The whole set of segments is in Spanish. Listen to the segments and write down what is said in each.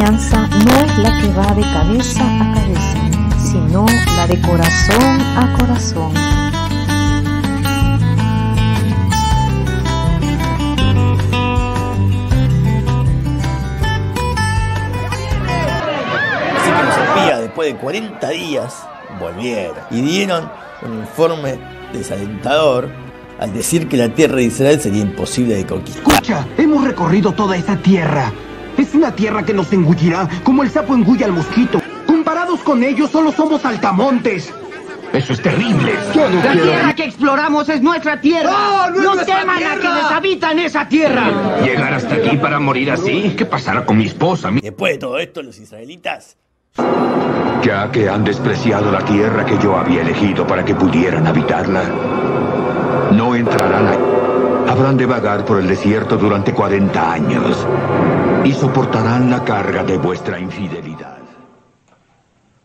enseñanza no es la que va de cabeza a cabeza, sino la de corazón a corazón. Así que los espías, después de 40 días, volvieron y dieron un informe desalentador al decir que la tierra de Israel sería imposible de conquistar. Escucha, hemos recorrido toda esta tierra. Es una tierra que nos engullirá como el sapo engulle al mosquito. Comparados con ellos, solo somos saltamontes. Eso es terrible. La tierra que exploramos es nuestra tierra. No teman a quienes habitan esa tierra. ¿Llegar hasta aquí para morir así? ¿Qué pasará con mi esposa? Después de todo esto, los israelitas, Ya que han despreciado la tierra que yo había elegido para que pudieran habitarla, no entrarán ahí. Habrán de vagar por el desierto durante 40 años y soportarán la carga de vuestra infidelidad.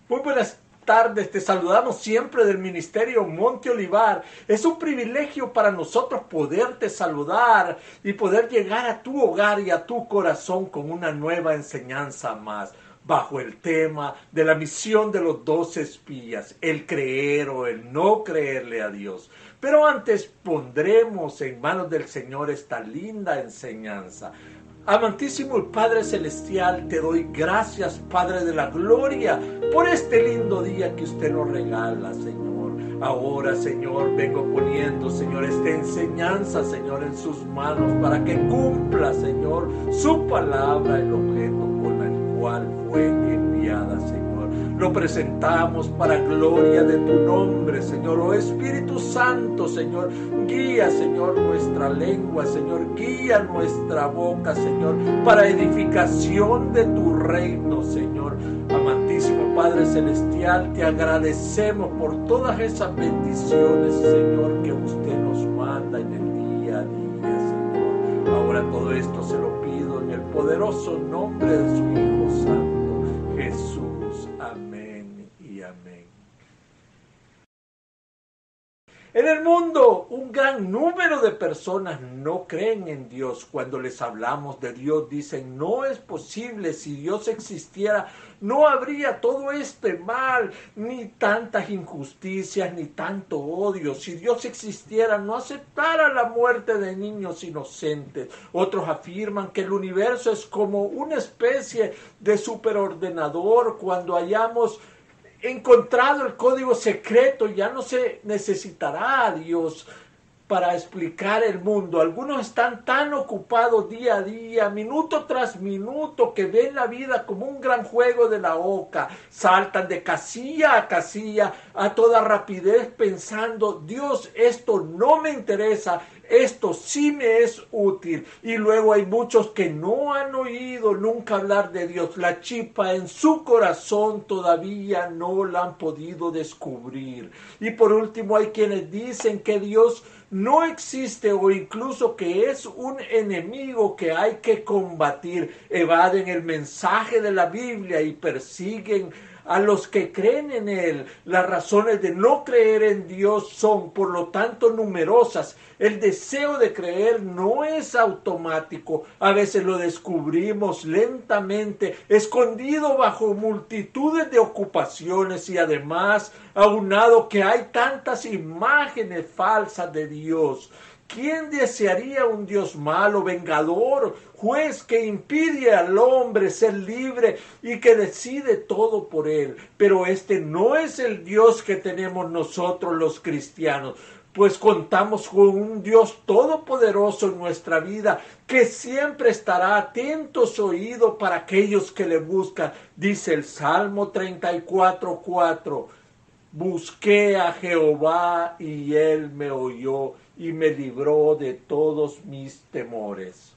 Muy buenas tardes, te saludamos siempre del Ministerio Monte Olivar. Es un privilegio para nosotros poderte saludar y poder llegar a tu hogar y a tu corazón con una nueva enseñanza más, bajo el tema de la misión de los 12 espías, el creer o el no creerle a Dios. Pero antes pondremos en manos del Señor esta linda enseñanza. Amantísimo y Padre Celestial, te doy gracias, Padre de la Gloria, por este lindo día que usted nos regala, Señor. Ahora, Señor, vengo poniendo, Señor, esta enseñanza, Señor, en sus manos para que cumpla, Señor, su palabra, el objeto con el cual fue enviada, Señor. Lo presentamos para gloria de tu nombre, Señor. Oh Espíritu Santo, Señor, guía, Señor, nuestra lengua, Señor, guía nuestra boca, Señor, para edificación de tu reino, Señor. Amantísimo Padre Celestial, te agradecemos por todas esas bendiciones, Señor, que usted nos manda en el día a día, Señor. Ahora todo esto se lo pido en el poderoso nombre de su Hijo Santo, Jesús. Amén y amén. En el mundo, un gran número de personas no creen en Dios. Cuando les hablamos de Dios, dicen, no es posible, si Dios existiera, no habría todo este mal, ni tantas injusticias, ni tanto odio. Si Dios existiera, no aceptara la muerte de niños inocentes. Otros afirman que el universo es como una especie de superordenador. Cuando hayamos encontrado el código secreto, ya no se necesitará a Dios para explicar el mundo. Algunos están tan ocupados día a día, minuto tras minuto, que ven la vida como un gran juego de la oca. Saltan de casilla a casilla a toda rapidez pensando, Dios, esto no me interesa, esto sí me es útil. Y luego hay muchos que no han oído nunca hablar de Dios. La chispa en su corazón todavía no la han podido descubrir. Y por último hay quienes dicen que Dios no existe o incluso que es un enemigo que hay que combatir. Evaden el mensaje de la Biblia y persiguen a los que creen en Él. Las razones de no creer en Dios son, por lo tanto, numerosas. El deseo de creer no es automático. A veces lo descubrimos lentamente, escondido bajo multitudes de ocupaciones y además, aunado que hay tantas imágenes falsas de Dios. ¿Quién desearía un Dios malo, vengador, juez que impide al hombre ser libre y que decide todo por él? Pero este no es el Dios que tenemos nosotros los cristianos, pues contamos con un Dios todopoderoso en nuestra vida que siempre estará atento su oído para aquellos que le buscan. Dice el Salmo 34:4. Busqué a Jehová y él me oyó y me libró de todos mis temores.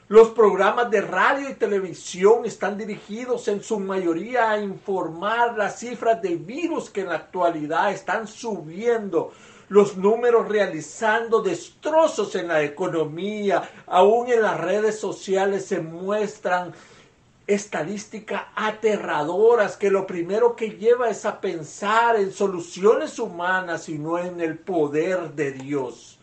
Los programas de radio y televisión están dirigidos en su mayoría a informar las cifras de virus que en la actualidad están subiendo. Los números realizando destrozos en la economía, aún en las redes sociales se muestran estadísticas aterradoras que lo primero que lleva es a pensar en soluciones humanas y no en el poder de Dios.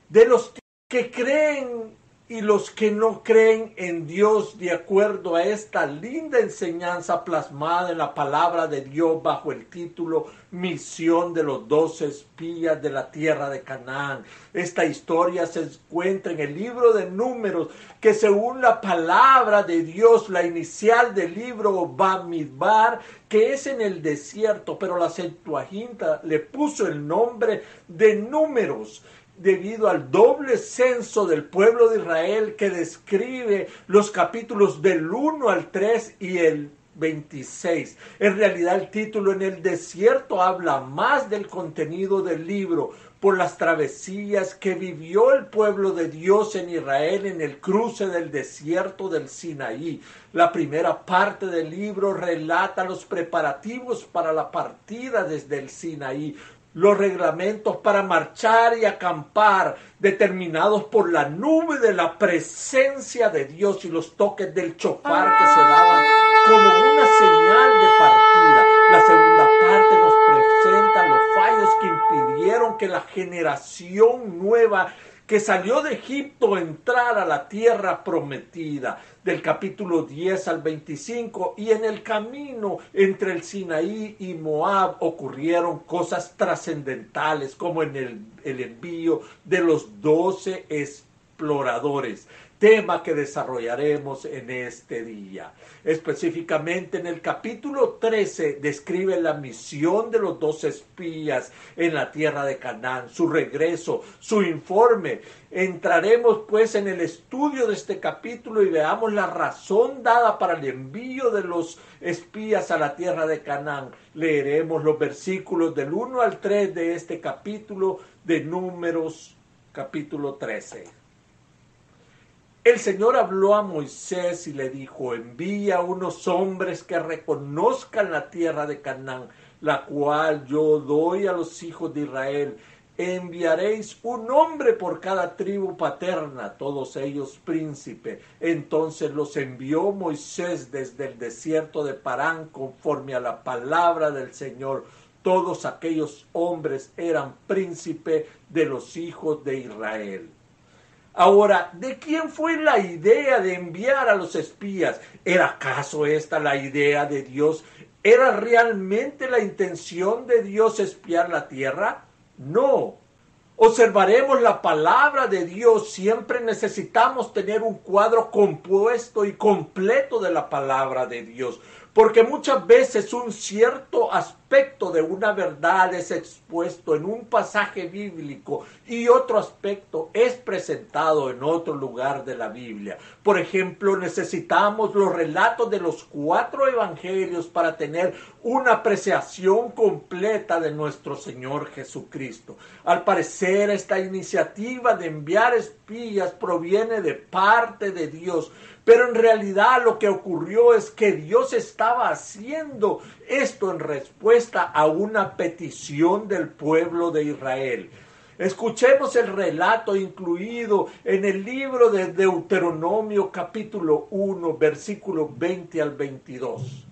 De los que creen y los que no creen en Dios de acuerdo a esta linda enseñanza plasmada en la palabra de Dios bajo el título Misión de los 12 espías de la tierra de Canaán. Esta historia se encuentra en el libro de Números, que según la palabra de Dios, la inicial del libro Bamidbar, que es en el desierto, pero la Septuaginta le puso el nombre de Números, debido al doble censo del pueblo de Israel que describe los capítulos del 1 al 3 y el 26. En realidad el título En el desierto habla más del contenido del libro por las travesías que vivió el pueblo de Dios en Israel en el cruce del desierto del Sinaí. La primera parte del libro relata los preparativos para la partida desde el Sinaí, los reglamentos para marchar y acampar, determinados por la nube de la presencia de Dios y los toques del chofar que se daban como una señal de partida. La segunda parte nos presenta los fallos que impidieron que la generación nueva que salió de Egipto entrara a la tierra prometida, del capítulo 10 al 25, y en el camino entre el Sinaí y Moab ocurrieron cosas trascendentales, como en el envío de los 12 exploradores, tema que desarrollaremos en este día. Específicamente en el capítulo 13 describe la misión de los 12 espías en la tierra de Canaán, su regreso, su informe. Entraremos pues en el estudio de este capítulo y veamos la razón dada para el envío de los espías a la tierra de Canaán. Leeremos los versículos del 1 al 3 de este capítulo de Números, capítulo 13. El Señor habló a Moisés y le dijo: envía unos hombres que reconozcan la tierra de Canaán, la cual yo doy a los hijos de Israel. Enviaréis un hombre por cada tribu paterna, todos ellos príncipe. Entonces los envió Moisés desde el desierto de Parán conforme a la palabra del Señor. Todos aquellos hombres eran príncipe de los hijos de Israel. Ahora, ¿de quién fue la idea de enviar a los espías? ¿Era acaso esta la idea de Dios? ¿Era realmente la intención de Dios espiar la tierra? No. Observaremos la palabra de Dios. Siempre necesitamos tener un cuadro compuesto y completo de la palabra de Dios, porque muchas veces un cierto aspecto de una verdad es expuesto en un pasaje bíblico y otro aspecto es presentado en otro lugar de la Biblia. Por ejemplo, necesitamos los relatos de los 4 evangelios para tener una apreciación completa de nuestro Señor Jesucristo. Al parecer, esta iniciativa de enviar espías proviene de parte de Dios, pero en realidad lo que ocurrió es que Dios estaba haciendo esto en respuesta a una petición del pueblo de Israel. Escuchemos el relato incluido en el libro de Deuteronomio capítulo 1, versículos 20 al 22.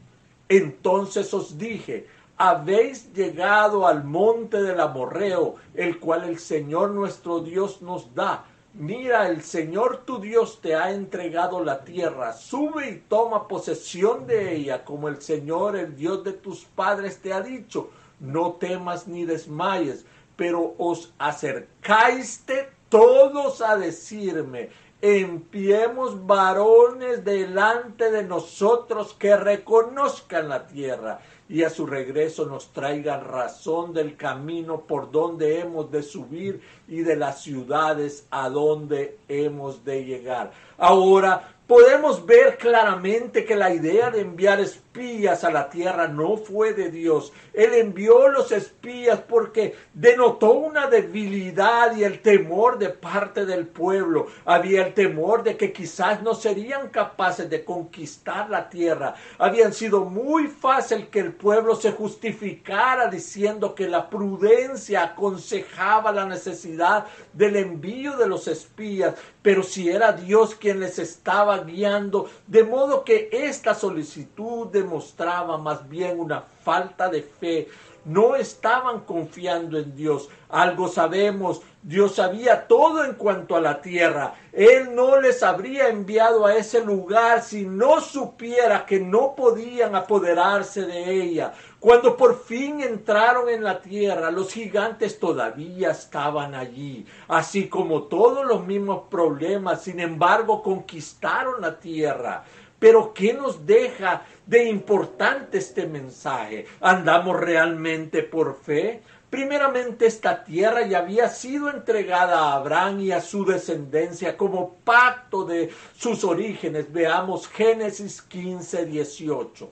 Entonces os dije: habéis llegado al monte del Amorreo, el cual el Señor nuestro Dios nos da. Mira, el Señor tu Dios te ha entregado la tierra. Sube y toma posesión de ella, como el Señor, el Dios de tus padres, te ha dicho. No temas ni desmayes, pero os acercáis todos a decirme: enviemos varones delante de nosotros que reconozcan la tierra, y a su regreso nos traigan razón del camino por donde hemos de subir y de las ciudades a donde hemos de llegar. Ahora podemos ver claramente que la idea de enviar espías a la tierra no fue de Dios. Él envió los espías porque denotó una debilidad y el temor de parte del pueblo. Había el temor de que quizás no serían capaces de conquistar la tierra. Había sido muy fácil que el pueblo se justificara diciendo que la prudencia aconsejaba la necesidad del envío de los espías, pero si era Dios quien les estaba guiando, de modo que esta solicitud demostraba más bien una falta de fe. no estaban confiando en Dios. Algo sabemos, Dios sabía todo en cuanto a la tierra. Él no les habría enviado a ese lugar si no supiera que no podían apoderarse de ella. Cuando por fin entraron en la tierra, los gigantes todavía estaban allí, así como todos los mismos problemas. Sin embargo, conquistaron la tierra. Pero ¿qué nos deja de importante este mensaje? ¿Andamos realmente por fe? Primeramente, esta tierra ya había sido entregada a Abraham y a su descendencia como pacto de sus orígenes. Veamos Génesis 15:18.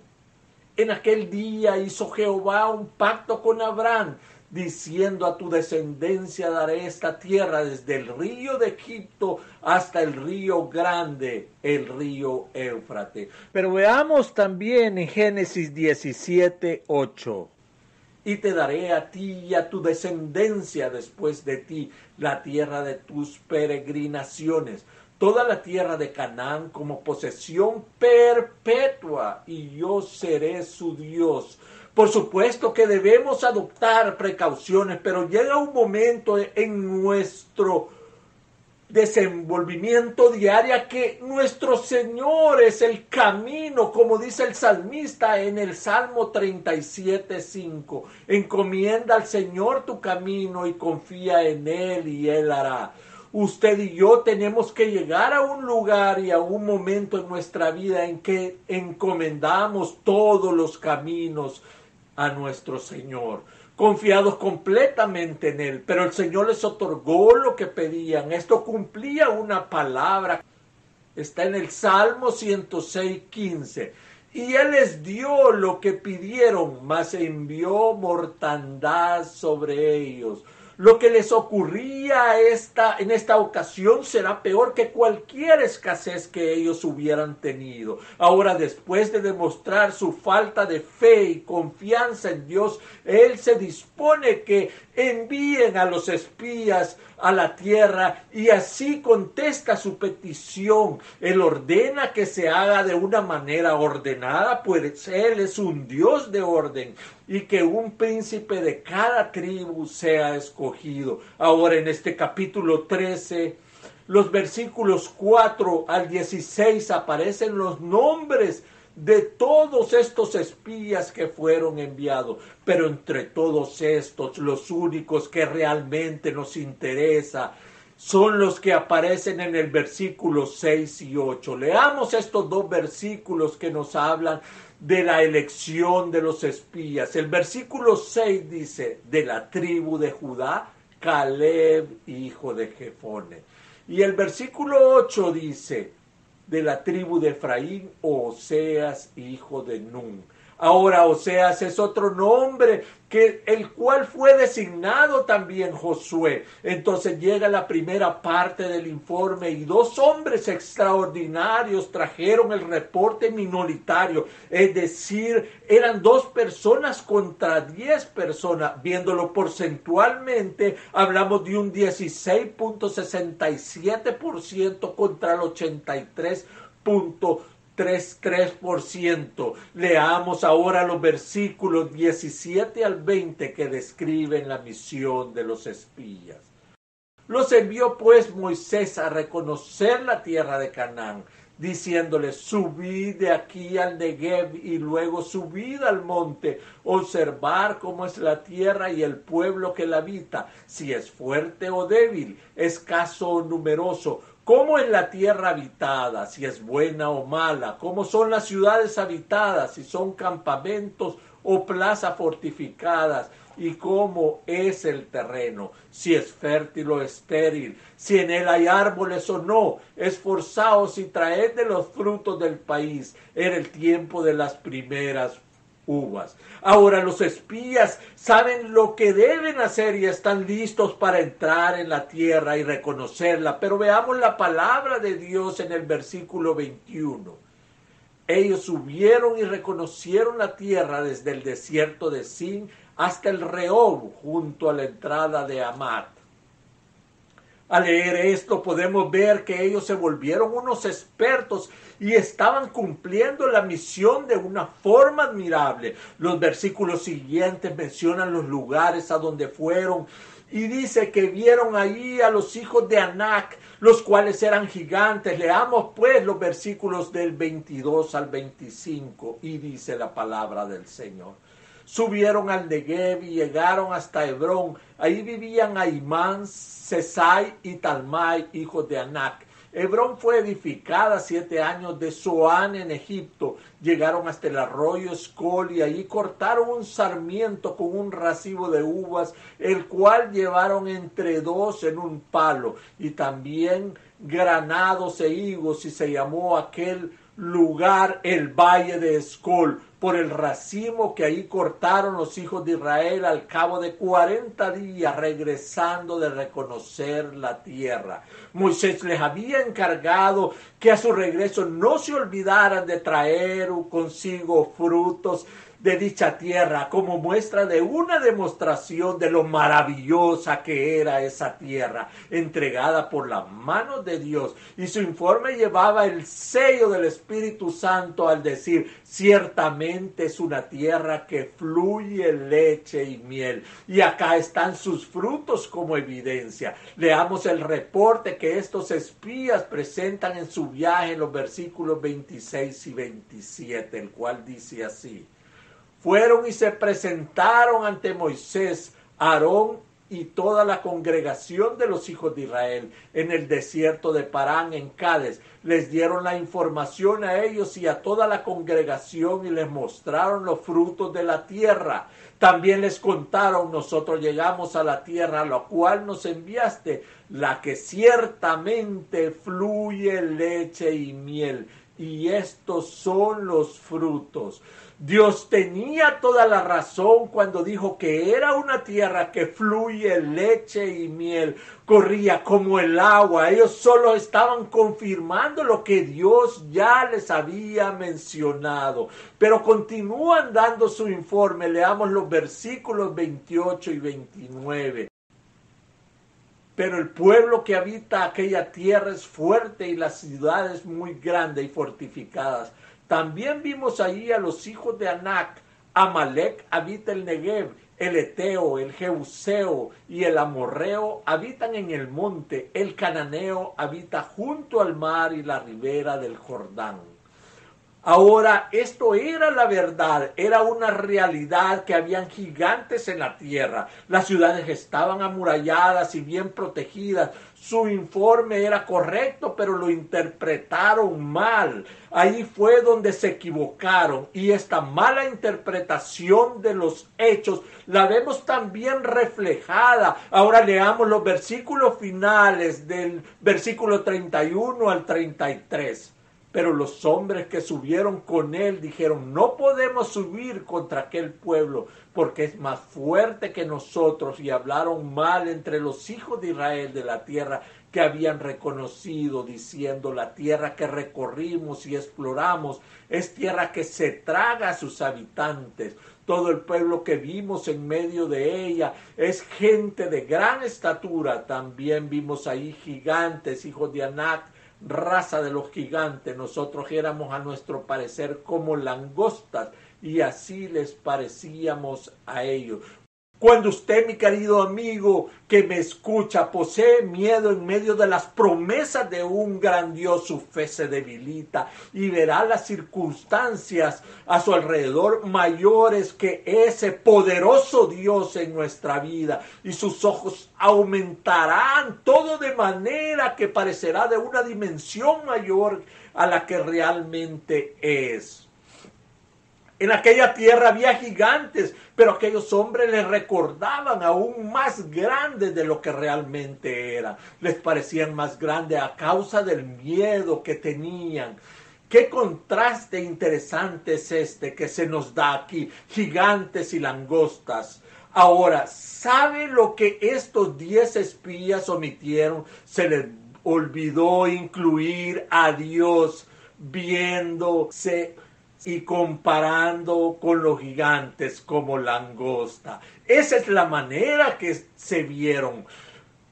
En aquel día hizo Jehová un pacto con Abraham, diciendo: a tu descendencia daré esta tierra desde el río de Egipto hasta el río grande, el río Éufrates. Pero veamos también en Génesis 17:8. Y te daré a ti y a tu descendencia después de ti la tierra de tus peregrinaciones, toda la tierra de Canaán como posesión perpetua, y yo seré su Dios. Por supuesto que debemos adoptar precauciones, pero llega un momento en nuestro desenvolvimiento diario que nuestro Señor es el camino, como dice el salmista en el Salmo 37:5. Encomienda al Señor tu camino y confía en Él y Él hará. Usted y yo tenemos que llegar a un lugar y a un momento en nuestra vida en que encomendamos todos los caminos a nuestro Señor, confiados completamente en Él. Pero el Señor les otorgó lo que pedían. Esto cumplía una palabra. Está en el Salmo 106:15. Y Él les dio lo que pidieron, mas envió mortandad sobre ellos. Lo que les ocurría en esta ocasión será peor que cualquier escasez que ellos hubieran tenido. Ahora, después de demostrar su falta de fe y confianza en Dios, Él se dispone que envíen a los espías a la tierra, y así contesta su petición. Él ordena que se haga de una manera ordenada, pues Él es un Dios de orden, y que un príncipe de cada tribu sea escogido. Ahora, en este capítulo 13, los versículos 4 al 16, aparecen los nombres de todos estos espías que fueron enviados. Pero entre todos estos, los únicos que realmente nos interesa son los que aparecen en el versículo 6 y 8. Leamos estos dos versículos que nos hablan de la elección de los espías. El versículo 6 dice: de la tribu de Judá, Caleb, hijo de Jefone. Y el versículo 8 dice: de la tribu de Efraín, Oseas, hijo de Nun. Ahora, Oseas es otro nombre el cual fue designado también Josué. Entonces llega la primera parte del informe y dos hombres extraordinarios trajeron el reporte minoritario. Es decir, eran 2 personas contra 10 personas. Viéndolo porcentualmente, hablamos de un 16.67% contra el 83.33%. Leamos ahora los versículos 17 al 20 que describen la misión de los espías. Los envió pues Moisés a reconocer la tierra de Canaán, diciéndoles: subid de aquí al Negev y luego subid al monte, observar cómo es la tierra y el pueblo que la habita, si es fuerte o débil, escaso o numeroso, cómo es la tierra habitada, si es buena o mala, cómo son las ciudades habitadas, si son campamentos o plazas fortificadas, y cómo es el terreno, si es fértil o estéril, si en él hay árboles o no, esforzaos y traed de los frutos del país. Era el tiempo de las primeras uvas. Ahora los espías saben lo que deben hacer y están listos para entrar en la tierra y reconocerla. Pero veamos la palabra de Dios en el versículo 21. Ellos subieron y reconocieron la tierra desde el desierto de Sin hasta el Rehob, junto a la entrada de Amat. Al leer esto podemos ver que ellos se volvieron unos expertos y estaban cumpliendo la misión de una forma admirable. Los versículos siguientes mencionan los lugares a donde fueron y dice que vieron ahí a los hijos de Anac, los cuales eran gigantes. Leamos pues los versículos del 22 al 25 y dice la palabra del Señor. Subieron al Negev y llegaron hasta Hebrón. Ahí vivían Ahimán, Sesai y Talmai, hijos de Anac. Hebrón fue edificada 7 años de Zoán en Egipto. Llegaron hasta el arroyo Escol y allí cortaron un sarmiento con un racimo de uvas, el cual llevaron entre 2 en un palo, y también granados e higos, y se llamó aquel lugar el Valle de Escol, por el racimo que ahí cortaron los hijos de Israel al cabo de 40 días, regresando de reconocer la tierra. Moisés les había encargado que a su regreso no se olvidaran de traer consigo frutos de dicha tierra, como muestra de una demostración de lo maravillosa que era esa tierra, entregada por la mano de Dios. Y su informe llevaba el sello del Espíritu Santo al decir: ciertamente es una tierra que fluye leche y miel. Y acá están sus frutos como evidencia. Leamos el reporte que estos espías presentan en su viaje en los versículos 26 y 27, el cual dice así: fueron y se presentaron ante Moisés, Aarón y toda la congregación de los hijos de Israel en el desierto de Parán, en Cades. Les dieron la información a ellos y a toda la congregación y les mostraron los frutos de la tierra. También les contaron: nosotros llegamos a la tierra a la cual nos enviaste, la que ciertamente fluye leche y miel. Y estos son los frutos. Dios tenía toda la razón cuando dijo que era una tierra que fluye leche y miel, corría como el agua. Ellos solo estaban confirmando lo que Dios ya les había mencionado. Pero continúan dando su informe. Leamos los versículos 28 y 29. Pero el pueblo que habita aquella tierra es fuerte y las ciudades muy grandes y fortificadas. También vimos allí a los hijos de Anac. Amalek habita el Negev, el Eteo, el Jebuseo y el Amorreo habitan en el monte. El Cananeo habita junto al mar y la ribera del Jordán. Ahora, esto era la verdad, era una realidad que habían gigantes en la tierra. Las ciudades estaban amuralladas y bien protegidas. Su informe era correcto, pero lo interpretaron mal. Ahí fue donde se equivocaron. Y esta mala interpretación de los hechos la vemos también reflejada. Ahora leamos los versículos finales del versículo 31 al 33. Pero los hombres que subieron con él dijeron: no podemos subir contra aquel pueblo, porque es más fuerte que nosotros. Y hablaron mal entre los hijos de Israel de la tierra que habían reconocido, diciendo: la tierra que recorrimos y exploramos es tierra que se traga a sus habitantes. Todo el pueblo que vimos en medio de ella es gente de gran estatura. También vimos ahí gigantes, hijos de Anac, raza de los gigantes. Nosotros éramos a nuestro parecer como langostas y así les parecíamos a ellos. Cuando usted, mi querido amigo que me escucha, posee miedo en medio de las promesas de un gran Dios, su fe se debilita y verá las circunstancias a su alrededor mayores que ese poderoso Dios en nuestra vida, y sus ojos aumentarán todo de manera que parecerá de una dimensión mayor a la que realmente es. En aquella tierra había gigantes, pero aquellos hombres les recordaban aún más grandes de lo que realmente eran. Les parecían más grandes a causa del miedo que tenían. Qué contraste interesante es este que se nos da aquí: gigantes y langostas. Ahora, ¿sabe lo que estos 10 espías omitieron? Se les olvidó incluir a Dios viéndose y comparando con los gigantes como langosta. Esa es la manera que se vieron.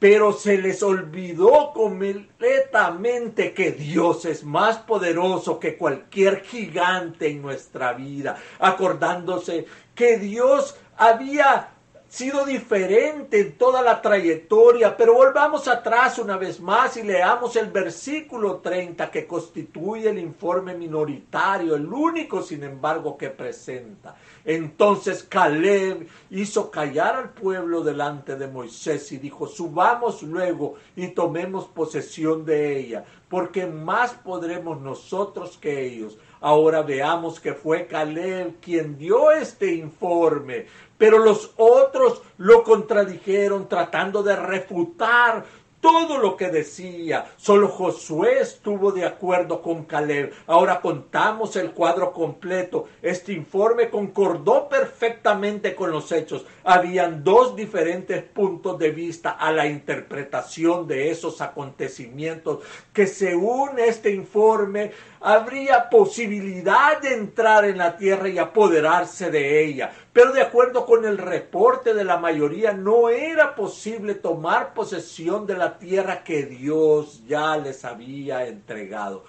pero se les olvidó completamente que Dios es más poderoso que cualquier gigante en nuestra vida, acordándose que Dios había sido diferente en toda la trayectoria. Pero volvamos atrás una vez más y leamos el versículo 30, que constituye el informe minoritario, el único sin embargo que presenta. Entonces Caleb hizo callar al pueblo delante de Moisés y dijo: subamos luego y tomemos posesión de ella, porque más podremos nosotros que ellos. Ahora veamos que fue Caleb quien dio este informe, pero los otros lo contradijeron tratando de refutar todo lo que decía. Solo Josué estuvo de acuerdo con Caleb. Ahora contamos el cuadro completo. Este informe concordó perfectamente con los hechos. Habían dos diferentes puntos de vista a la interpretación de esos acontecimientos, que según este informe habría posibilidad de entrar en la tierra y apoderarse de ella. Pero de acuerdo con el reporte de la mayoría, no era posible tomar posesión de la tierra que Dios ya les había entregado.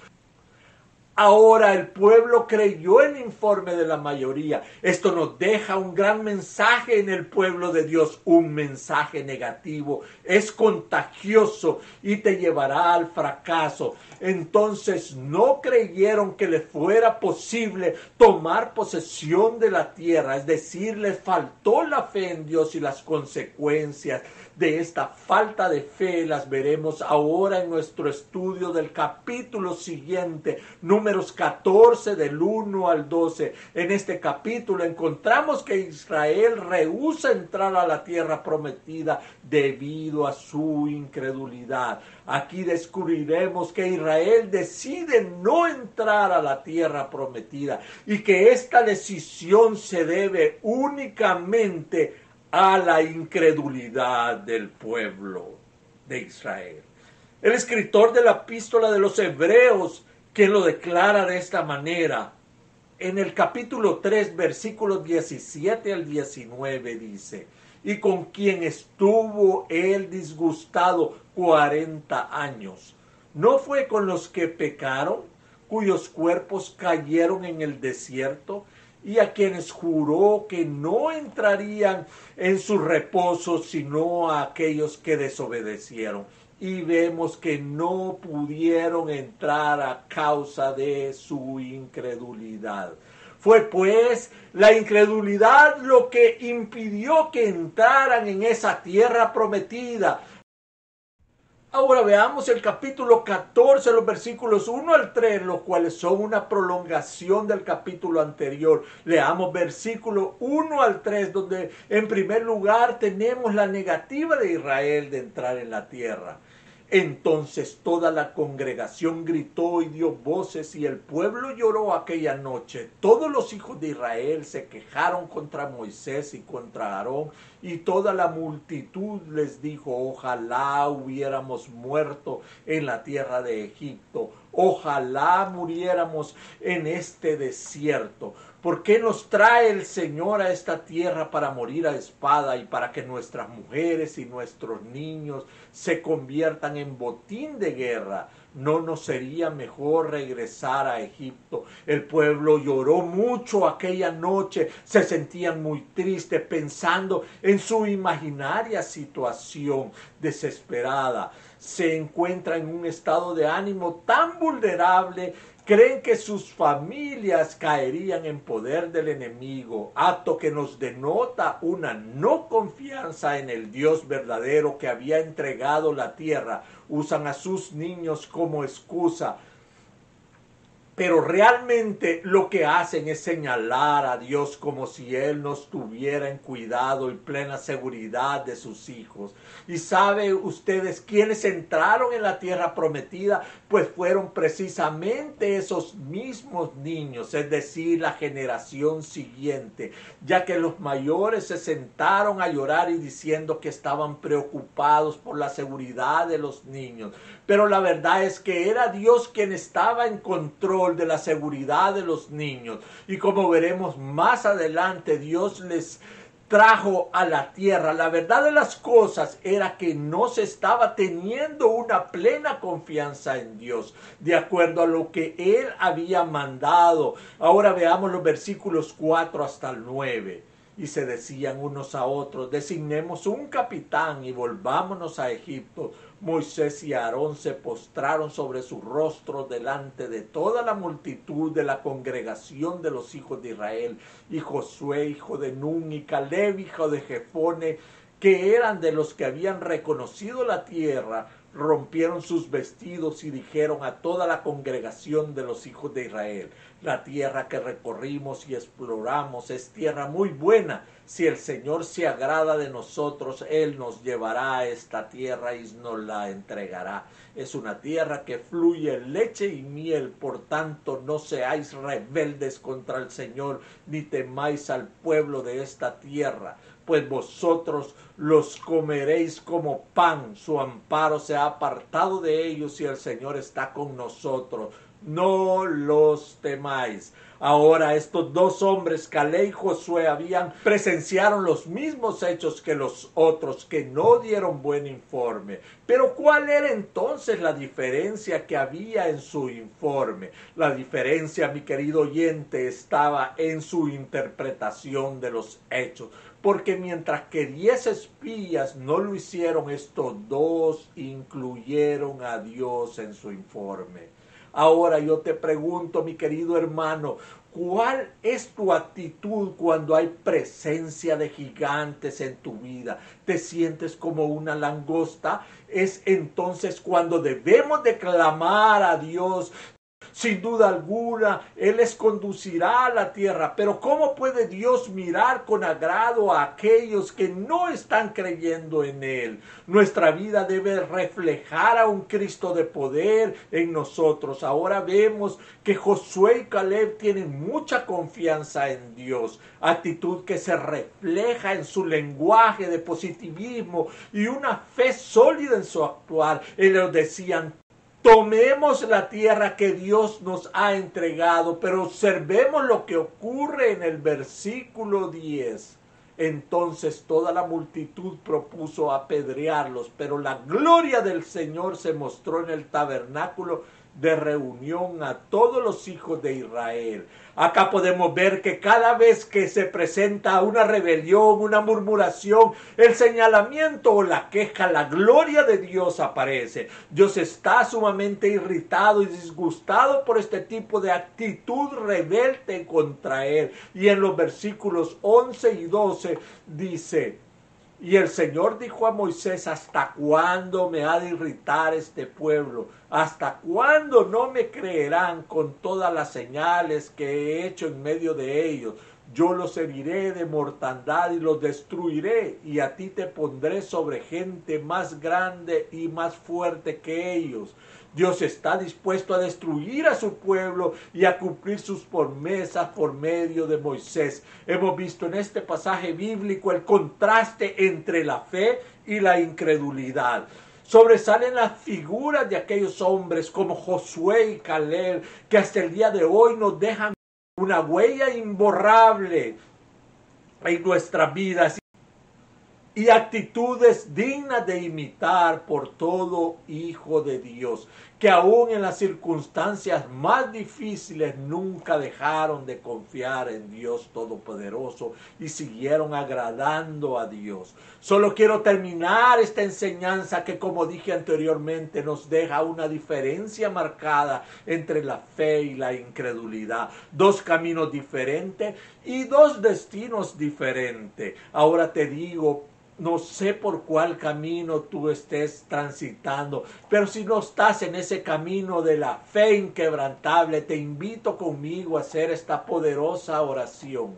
Ahora el pueblo creyó el informe de la mayoría. Esto nos deja un gran mensaje en el pueblo de Dios, un mensaje negativo. Es contagioso y te llevará al fracaso. Entonces no creyeron que les fuera posible tomar posesión de la tierra. Es decir, les faltó la fe en Dios, y las consecuencias de esta falta de fe las veremos ahora en nuestro estudio del capítulo siguiente, Números 14 del 1 al 12. En este capítulo encontramos que Israel rehúsa entrar a la tierra prometida debido a su incredulidad. Aquí descubriremos que Israel decide no entrar a la tierra prometida y que esta decisión se debe únicamente a la incredulidad del pueblo de Israel. El escritor de la epístola de los Hebreos, quien lo declara de esta manera, en el capítulo 3, versículos 17 al 19, dice: y con quien estuvo él disgustado 40 años, ¿no fue con los que pecaron, cuyos cuerpos cayeron en el desierto? Y a quienes juró que no entrarían en su reposo, sino a aquellos que desobedecieron. Y vemos que no pudieron entrar a causa de su incredulidad. Fue pues la incredulidad lo que impidió que entraran en esa tierra prometida. Ahora veamos el capítulo 14, los versículos 1 al 3, los cuales son una prolongación del capítulo anterior. Leamos versículo 1 al 3, donde en primer lugar tenemos la negativa de Israel de entrar en la tierra. Entonces toda la congregación gritó y dio voces, y el pueblo lloró aquella noche. Todos los hijos de Israel se quejaron contra Moisés y contra Aarón, y toda la multitud les dijo: ojalá hubiéramos muerto en la tierra de Egipto, ojalá muriéramos en este desierto. ¿Por qué nos trae el Señor a esta tierra para morir a espada y para que nuestras mujeres y nuestros niños se conviertan en botín de guerra? ¿No nos sería mejor regresar a Egipto? El pueblo lloró mucho aquella noche, se sentían muy tristes pensando en su imaginaria situación desesperada. Se encuentra en un estado de ánimo tan vulnerable. Creen que sus familias caerían en poder del enemigo, acto que nos denota una no confianza en el Dios verdadero que había entregado la tierra. Usan a sus niños como excusa, pero realmente lo que hacen es señalar a Dios como si Él no estuviera en cuidado y plena seguridad de sus hijos. Y ¿saben ustedes quiénes entraron en la tierra prometida? Pues fueron precisamente esos mismos niños, es decir, la generación siguiente, ya que los mayores se sentaron a llorar y diciendo que estaban preocupados por la seguridad de los niños. Pero la verdad es que era Dios quien estaba en control de la seguridad de los niños. Y como veremos más adelante, Dios les trajo a la tierra. La verdad de las cosas era que no se estaba teniendo una plena confianza en Dios, de acuerdo a lo que Él había mandado. Ahora veamos los versículos 4 hasta el 9. Y se decían unos a otros: designemos un capitán y volvámonos a Egipto. Moisés y Aarón se postraron sobre sus rostros delante de toda la multitud de la congregación de los hijos de Israel. Y Josué, hijo de Nun, y Caleb, hijo de Jefone, que eran de los que habían reconocido la tierra, rompieron sus vestidos y dijeron a toda la congregación de los hijos de Israel: la tierra que recorrimos y exploramos es tierra muy buena. Si el Señor se agrada de nosotros, Él nos llevará a esta tierra y nos la entregará. Es una tierra que fluye leche y miel, por tanto no seáis rebeldes contra el Señor, ni temáis al pueblo de esta tierra, pues vosotros los comeréis como pan. Su amparo se ha apartado de ellos y el Señor está con nosotros. No los temáis. Ahora estos dos hombres, Caleb y Josué, presenciaron los mismos hechos que los otros, que no dieron buen informe. Pero ¿cuál era entonces la diferencia que había en su informe? La diferencia, mi querido oyente, estaba en su interpretación de los hechos. Porque mientras que 10 espías no lo hicieron, estos dos incluyeron a Dios en su informe. Ahora yo te pregunto, mi querido hermano, ¿cuál es tu actitud cuando hay presencia de gigantes en tu vida? ¿Te sientes como una langosta? Es entonces cuando debemos de clamar a Dios. Sin duda alguna, Él les conducirá a la tierra. Pero ¿cómo puede Dios mirar con agrado a aquellos que no están creyendo en Él? Nuestra vida debe reflejar a un Cristo de poder en nosotros. Ahora vemos que Josué y Caleb tienen mucha confianza en Dios. Actitud que se refleja en su lenguaje de positivismo y una fe sólida en su actuar. Ellos decían: tomemos la tierra que Dios nos ha entregado. Pero observemos lo que ocurre en el versículo 10. Entonces toda la multitud propuso apedrearlos, pero la gloria del Señor se mostró en el tabernáculo de reunión a todos los hijos de Israel. Acá podemos ver que cada vez que se presenta una rebelión, una murmuración, el señalamiento o la queja, la gloria de Dios aparece. Dios está sumamente irritado y disgustado por este tipo de actitud rebelde contra Él. Y en los versículos 11 y 12 dice: y el Señor dijo a Moisés: ¿hasta cuándo me ha de irritar este pueblo? ¿Hasta cuándo no me creerán con todas las señales que he hecho en medio de ellos? Yo los heriré de mortandad y los destruiré, y a ti te pondré sobre gente más grande y más fuerte que ellos. Dios está dispuesto a destruir a su pueblo y a cumplir sus promesas por medio de Moisés. Hemos visto en este pasaje bíblico el contraste entre la fe y la incredulidad. Sobresalen las figuras de aquellos hombres como Josué y Caleb, que hasta el día de hoy nos dejan una huella imborrable en nuestras vidas y actitudes dignas de imitar por todo hijo de Dios, que aún en las circunstancias más difíciles nunca dejaron de confiar en Dios Todopoderoso y siguieron agradando a Dios. Solo quiero terminar esta enseñanza que, como dije anteriormente, nos deja una diferencia marcada entre la fe y la incredulidad. Dos caminos diferentes y dos destinos diferentes. Ahora te digo, no sé por cuál camino tú estés transitando, pero si no estás en ese camino de la fe inquebrantable, te invito conmigo a hacer esta poderosa oración.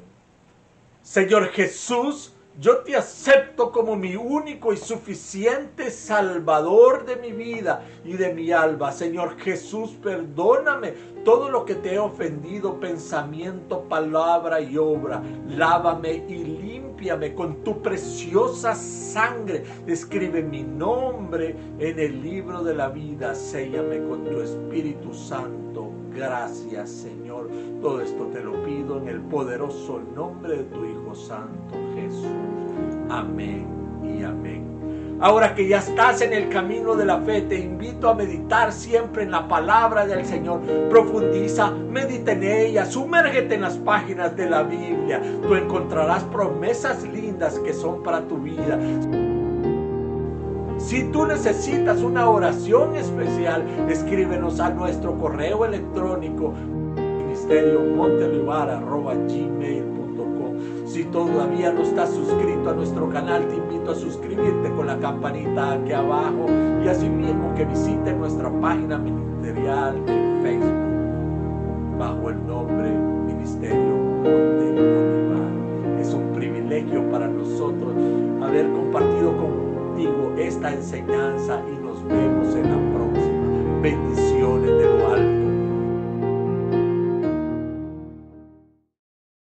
Señor Jesús, yo te acepto como mi único y suficiente Salvador de mi vida y de mi alma. Señor Jesús, perdóname todo lo que te he ofendido, pensamiento, palabra y obra. Lávame y límpiame con tu preciosa sangre. Escribe mi nombre en el libro de la vida. Séllame con tu Espíritu Santo. Gracias, Señor. Todo esto te lo pido en el poderoso nombre de tu Hijo Santo, Jesús. Amén y amén. Ahora que ya estás en el camino de la fe, te invito a meditar siempre en la palabra del Señor. Profundiza, medita en ella, sumérgete en las páginas de la Biblia. Tú encontrarás promesas lindas que son para tu vida. Si tú necesitas una oración especial, escríbenos a nuestro correo electrónico ministeriomonteolivar@gmail.com. Si todavía no estás suscrito a nuestro canal, te invito a suscribirte con la campanita aquí abajo y asimismo que visite nuestra página ministerial en Facebook bajo el nombre Ministerio Monte Olivar. Es un privilegio para nosotros haber compartido contigo esta enseñanza y nos vemos en la próxima. Bendiciones.